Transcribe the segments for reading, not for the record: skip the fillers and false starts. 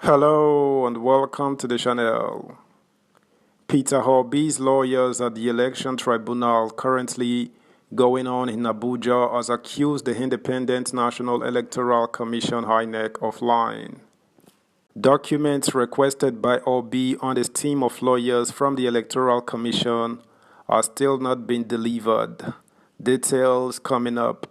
Hello and welcome to the channel. Peter Obi's lawyers at the election tribunal currently going on in Abuja has accused the Independent National Electoral Commission Inec of lying. Documents requested by Obi and his team of lawyers from the Electoral Commission are still not being delivered. Details coming up.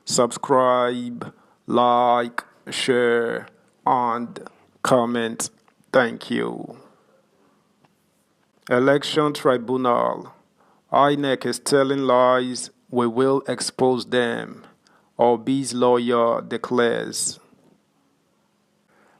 Subscribe, like, share, and comment. Thank you. Election Tribunal. Inec is telling lies. We will expose them. Obi's lawyer declares.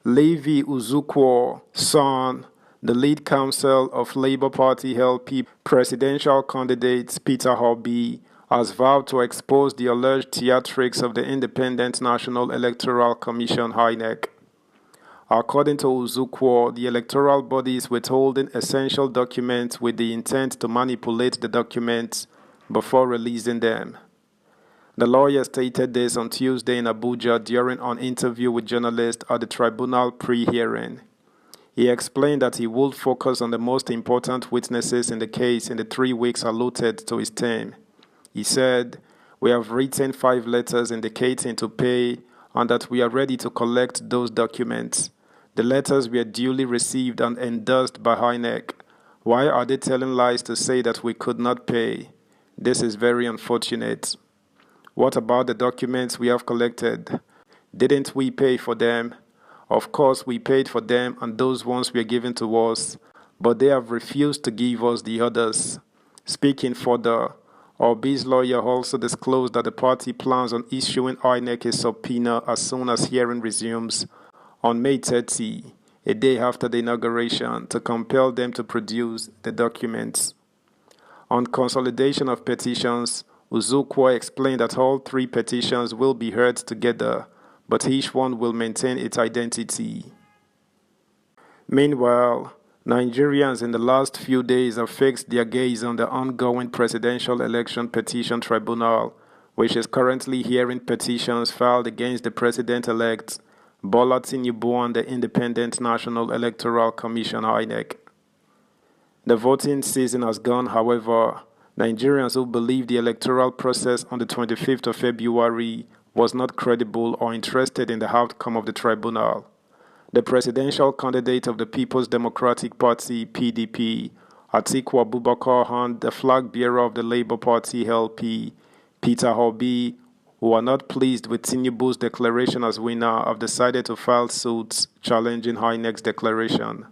Levi Uzukwo, son, the lead counsel of Labour Party LP presidential candidate Peter Obi, has vowed to expose the alleged theatrics of the Independent National Electoral Commission (INEC). According to Uzukwo, the electoral body is withholding essential documents with the intent to manipulate the documents before releasing them. The lawyer stated this on Tuesday in Abuja during an interview with journalists at the tribunal pre-hearing. He explained that he would focus on the most important witnesses in the case in the 3 weeks allotted to his team. He said, "We have written 5 letters indicating to pay and that we are ready to collect those documents. The letters were duly received and endorsed by INEC. Why are they telling lies to say that we could not pay? This is very unfortunate. What about the documents we have collected? Didn't we pay for them? Of course we paid for them and those ones were given to us, but they have refused to give us the others." Speaking further, Obi's lawyer also disclosed that the party plans on issuing INEC a subpoena as soon as hearing resumes on May 30, a day after the inauguration, to compel them to produce the documents. On consolidation of petitions, Uzukwo explained that all 3 petitions will be heard together, but each one will maintain its identity. Meanwhile, Nigerians in the last few days have fixed their gaze on the ongoing Presidential Election Petition Tribunal, which is currently hearing petitions filed against the President-elect Bola Tinubu and the Independent National Electoral Commission (INEC). The voting season has gone, however. Nigerians who believe the electoral process on the 25th of February was not credible or interested in the outcome of the tribunal. The presidential candidate of the People's Democratic Party (PDP), Atiku Abubakar, and the flag bearer of the Labour Party (LP), Peter Obi, who are not pleased with Tinubu's declaration as winner, have decided to file suits challenging INEC's declaration.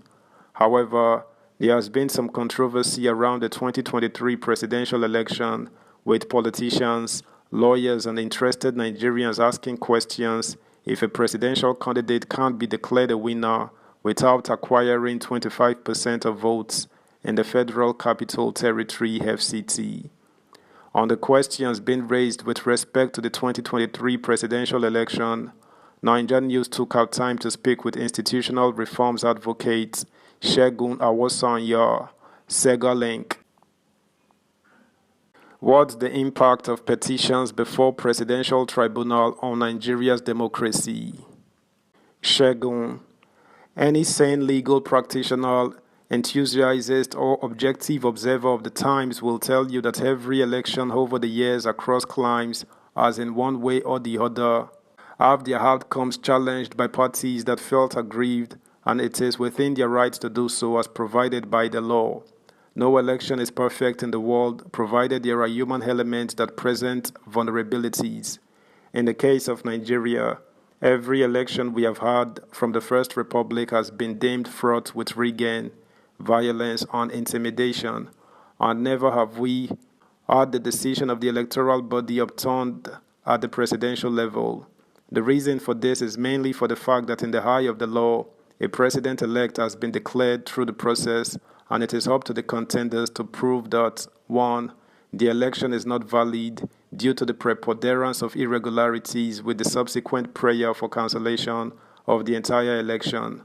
However, there has been some controversy around the 2023 presidential election, with politicians, lawyers, and interested Nigerians asking questions if a presidential candidate can't be declared a winner without acquiring 25% of votes in the Federal Capital Territory (FCT). On the questions being raised with respect to the 2023 presidential election, Niger News took out time to speak with institutional reforms advocate Segun Awosanya, Segalink. What's the impact of petitions before presidential tribunal on Nigeria's democracy? Segun: any sane legal practitioner, enthusiast, or objective observer of the times will tell you that every election over the years across climes has in one way or the other have their outcomes challenged by parties that felt aggrieved, and it is within their right to do so as provided by the law. No election is perfect in the world, provided there are human elements that present vulnerabilities. In the case of Nigeria, every election we have had from the First Republic has been deemed fraught with rigging, violence, and intimidation, and never have we had the decision of the electoral body overturned at the presidential level. The reason for this is mainly for the fact that in the eye of the law, a president-elect has been declared through the process, and it is up to the contenders to prove that 1. The election is not valid due to the preponderance of irregularities with the subsequent prayer for cancellation of the entire election.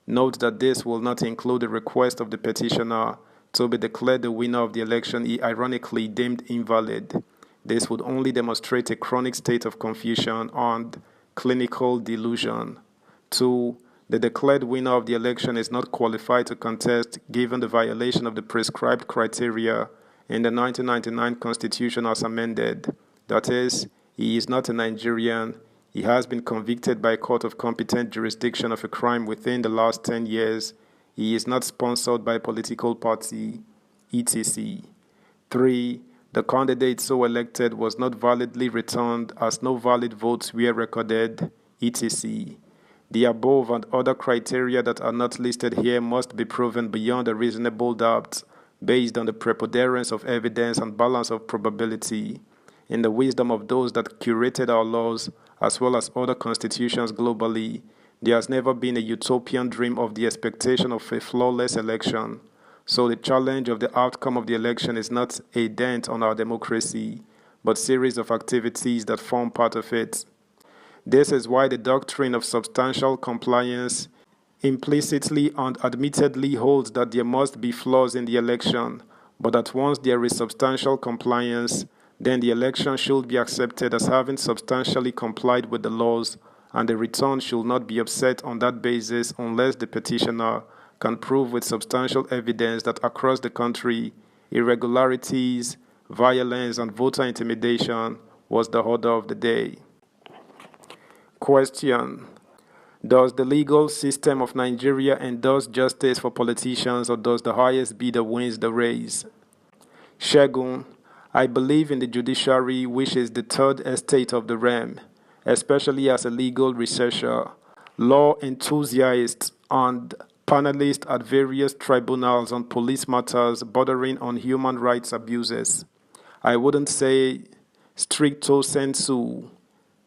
Note that this will not include the request of the petitioner to be declared the winner of the election he ironically deemed invalid. This would only demonstrate a chronic state of confusion and clinical delusion. 2. The declared winner of the election is not qualified to contest given the violation of the prescribed criteria in the 1999 Constitution as amended. That is, he is not a Nigerian, he has been convicted by a court of competent jurisdiction of a crime within the last 10 years, he is not sponsored by a political party, etc. 3. The candidate so elected was not validly returned as no valid votes were recorded, etc. The above and other criteria that are not listed here must be proven beyond a reasonable doubt based on the preponderance of evidence and balance of probability. In the wisdom of those that curated our laws, as well as other constitutions globally, there has never been a utopian dream of the expectation of a flawless election. So the challenge of the outcome of the election is not a dent on our democracy, but a series of activities that form part of it. This is why the doctrine of substantial compliance implicitly and admittedly holds that there must be flaws in the election, but that once there is substantial compliance, then the election should be accepted as having substantially complied with the laws, and the return should not be upset on that basis unless the petitioner can prove with substantial evidence that across the country, irregularities, violence, and voter intimidation was the order of the day. Question: does the legal system of Nigeria endorse justice for politicians, or does the highest bidder wins the race? Shegun: I believe in the judiciary, which is the third estate of the realm, especially as a legal researcher, law enthusiast, and panelist at various tribunals on police matters bordering on human rights abuses. I wouldn't say stricto sensu,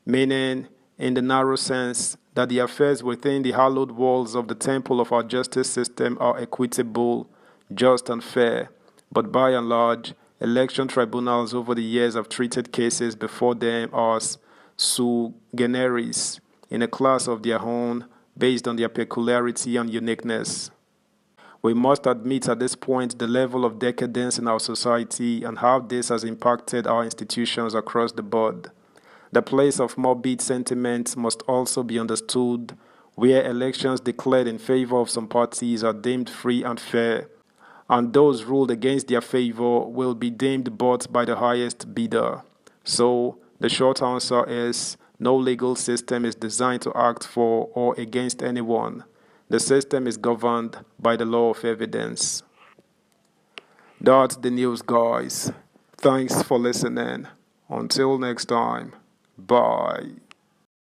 meaning in the narrow sense that the affairs within the hallowed walls of the temple of our justice system are equitable, just, and fair, but by and large, election tribunals over the years have treated cases before them as sui generis, in a class of their own, based on their peculiarity and uniqueness. We must admit at this point the level of decadence in our society and how this has impacted our institutions across the board. The place of morbid sentiments must also be understood, where elections declared in favor of some parties are deemed free and fair, and those ruled against their favor will be deemed bought by the highest bidder. So, the short answer is no legal system is designed to act for or against anyone. The system is governed by the law of evidence. That's the news, guys. Thanks for listening. Until next time, bye.